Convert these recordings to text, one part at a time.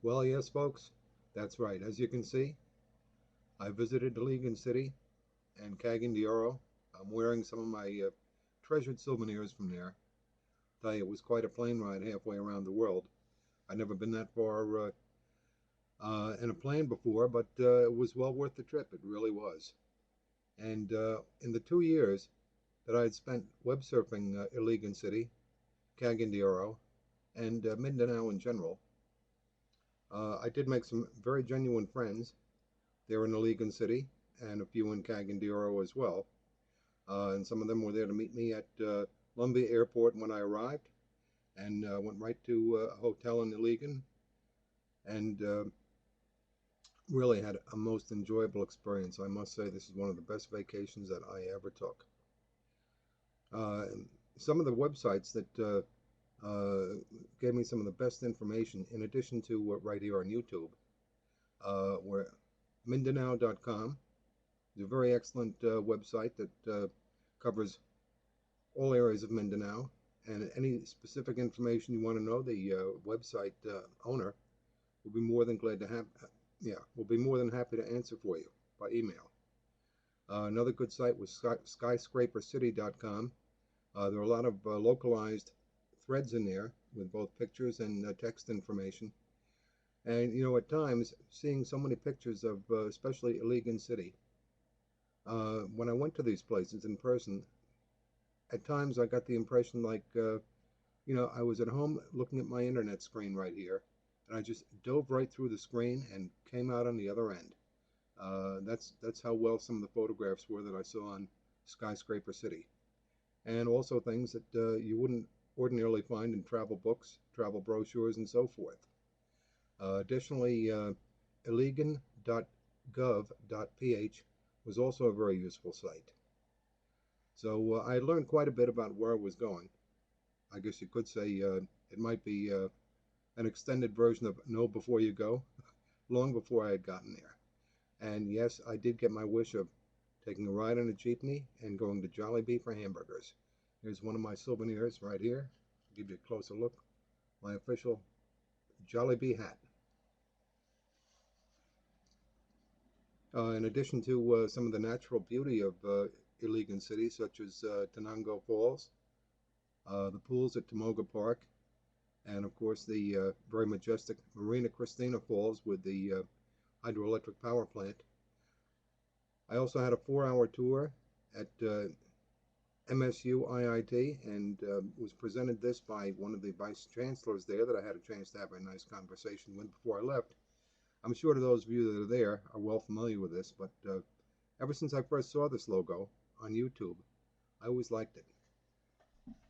Well, yes, folks, that's right. As you can see, I visited Iligan-City and Cagan. I'm wearing some of my treasured souvenirs from there. Tell you, it was quite a plane ride halfway around the world. I'd never been that far in a plane before, but it was well worth the trip. It really was. And in the 2 years that I had spent web surfing Iligan-City, Cagan, and Mindanao in general, I did make some very genuine friends there in Iligan-City and a few in Cagan as well. And some of them were there to meet me at Lumbia Airport when I arrived, and went right to a hotel in Iligan, and really had a most enjoyable experience. I must say this is one of the best vacations that I ever took. Some of the websites that gave me some of the best information, in addition to right here on YouTube, were Mindanao.com. It's a very excellent website that covers all areas of Mindanao, and any specific information you want to know, the website owner will be more than glad to have. Will be more than happy to answer for you by email. Another good site was skyscrapercity.com. There are a lot of localized threads in there with both pictures and text information. And you know, at times, seeing so many pictures of especially Iligan-City, when I went to these places in person, at times I got the impression like, I was at home looking at my internet screen right here, and I just dove right through the screen and came out on the other end. That's how well some of the photographs were that I saw on Skyscraper City. And also things that you wouldn't ordinarily find in travel books, travel brochures, and so forth. Additionally, iligan.gov.ph was also a very useful site. So I learned quite a bit about where I was going. I guess you could say it might be an extended version of Know Before You Go, long before I had gotten there. And yes, I did get my wish of taking a ride on a jeepney and going to Jollibee for hamburgers. Here's one of my souvenirs right here. I'll give you a closer look. My official Jollibee hat. In addition to some of the natural beauty of Iligan-City, such as Tenango Falls, the pools at Tomoga Park, and of course the very majestic Marina Cristina Falls with the hydroelectric power plant. I also had a 4-hour tour at MSU-IIT, and was presented this by one of the vice chancellors there that I had a chance to have a nice conversation with before I left. I'm sure to those of you that are there are well familiar with this, but ever since I first saw this logo on YouTube, I always liked it.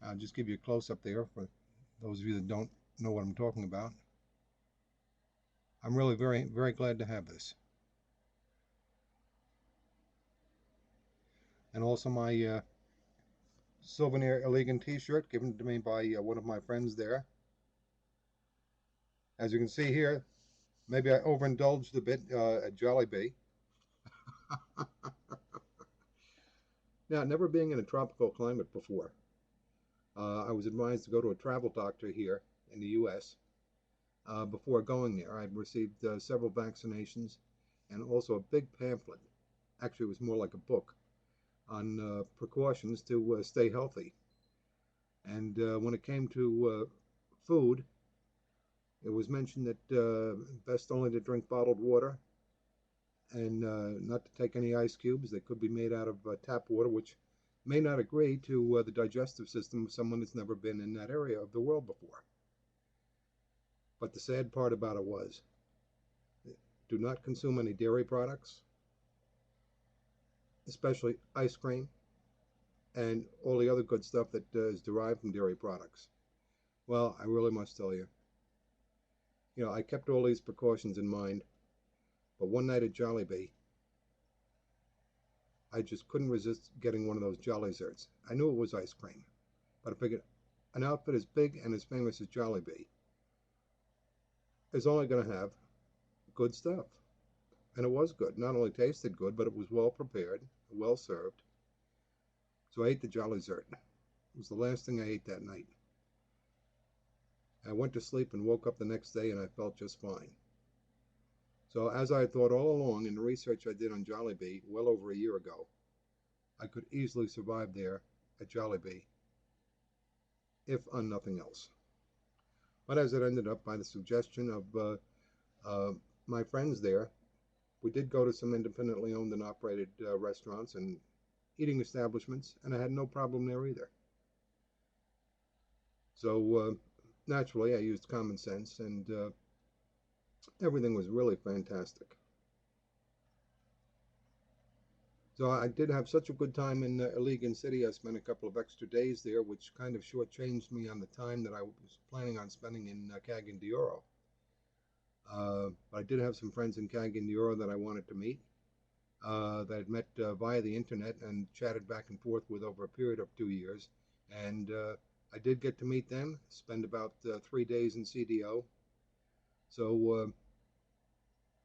I'll just give you a close-up there for those of you that don't know what I'm talking about. I'm really very, very glad to have this. And also my souvenir Iligan t-shirt given to me by one of my friends there. As you can see here, maybe I overindulged a bit at Jollibee. Now, never being in a tropical climate before, I was advised to go to a travel doctor here in the U.S. Before going there. I'd received several vaccinations and also a big pamphlet. Actually, it was more like a book on precautions to stay healthy. And when it came to food, it was mentioned that best only to drink bottled water, and not to take any ice cubes that could be made out of tap water, which may not agree to the digestive system of someone that's never been in that area of the world before. But the sad part about it was, do not consume any dairy products, especially ice cream, and all the other good stuff that is derived from dairy products. Well, I really must tell you, I kept all these precautions in mind, but one night at Jollibee, I just couldn't resist getting one of those Jolly Zerts. I knew it was ice cream, but I figured an outfit as big and as famous as Jollibee is only going to have good stuff. And it was good. Not only tasted good, but it was well prepared, well served. So I ate the Jolly Zert. It was the last thing I ate that night. I went to sleep and woke up the next day and I felt just fine. So as I thought all along in the research I did on Jollibee well over a year ago, I could easily survive there at Jollibee, if on nothing else. But as it ended up, by the suggestion of uh, my friends there, we did go to some independently owned and operated restaurants and eating establishments, and I had no problem there either. So naturally, I used common sense, and everything was really fantastic. So I did have such a good time in Iligan-City. I spent a couple of extra days there, which kind of shortchanged me on the time that I was planning on spending in Cagayan de Oro. But I did have some friends in Cagayan de Oro that I wanted to meet, that I'd met via the internet and chatted back and forth with over a period of 2 years. And I did get to meet them, spend about 3 days in CDO. So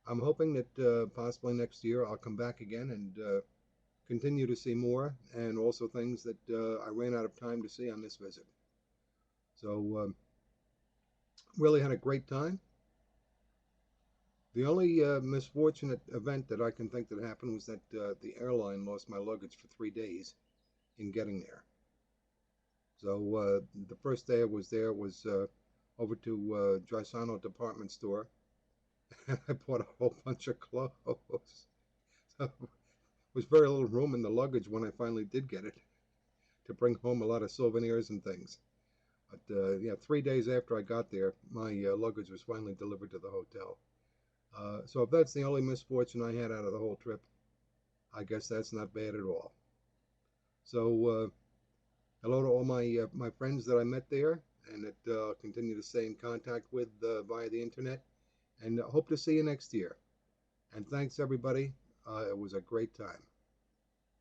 I'm hoping that possibly next year I'll come back again and continue to see more, and also things that I ran out of time to see on this visit. So really had a great time. The only misfortunate event that I can think that happened was that the airline lost my luggage for 3 days in getting there. So the first day I was there was over to Drysano department store, and I bought a whole bunch of clothes. So there was very little room in the luggage when I finally did get it to bring home a lot of souvenirs and things. But yeah, 3 days after I got there, my luggage was finally delivered to the hotel. So if that's the only misfortune I had out of the whole trip, I guess that's not bad at all. So hello to all my friends that I met there and that continue to stay in contact with via the internet, and hope to see you next year. And thanks everybody. It was a great time.